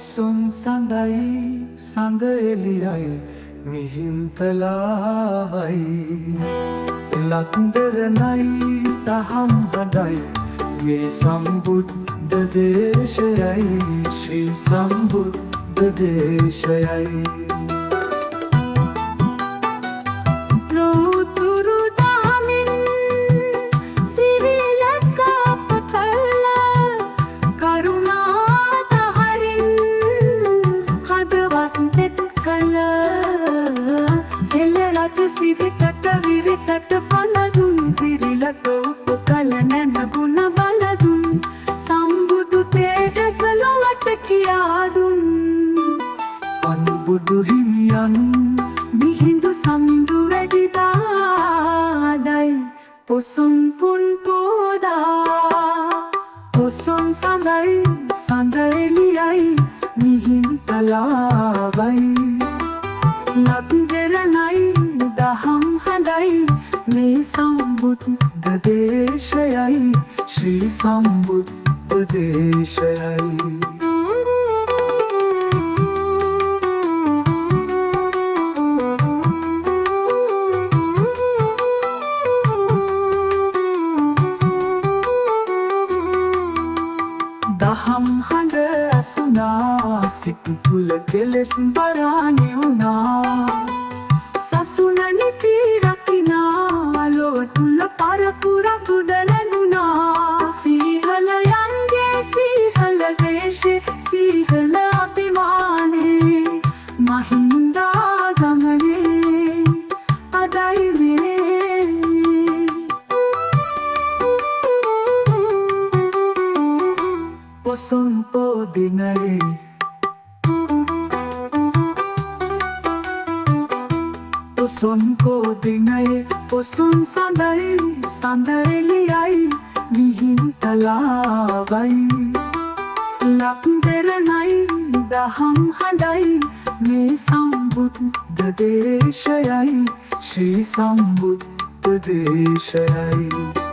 පොසොන් සඳයි සඳ එළියයි මිහින්තලාවයි ලක්දරණයි දහම් හඬයි මේ සම්බුද්ධ දේශයයි ශ්‍රී සම්බුද්ධ දේශයයි සිරිතට විරිතට පලදුන් සිරිලට උපකල නැනගුණ බලදුන් සම්බුදු තේජස ලොවට කියාදුන් අනුබුදු හිමියන් මිහිඳු සමිඳු වැඩිදාදයි පොසොන් පුන් පෝදා පොසොන් සඳයි සඳ එළියයි මිහින්තලාවයි ලක්දරණයි දහම් හඬයි මේ සම්බුද්ධ දේශයයි ශ්‍රී සම්බුද්ධ දේශයයි දහම් හඬ ඇසුනා සිත තුළ කෙලෙස් බරාණි වුණා සසුන නිති රකිනා ලොව තුළ පරපුරකුද නැදුනා සීහලයන්ගේ සීහල දේශේ සීහල අභිමානේ මහින්දාගමනේ අදයි වේ පොසොන් පොදිනයි පොසොන් පොදිනයි පොසොන් සඳයි සඳ එළියයි මිහින්තලාවයි ලක්දරණයි දහම් හඬයි මේ සම්බුද්ධ දේශයයි ශ්‍රී සම්බුද්ධ දේශයයි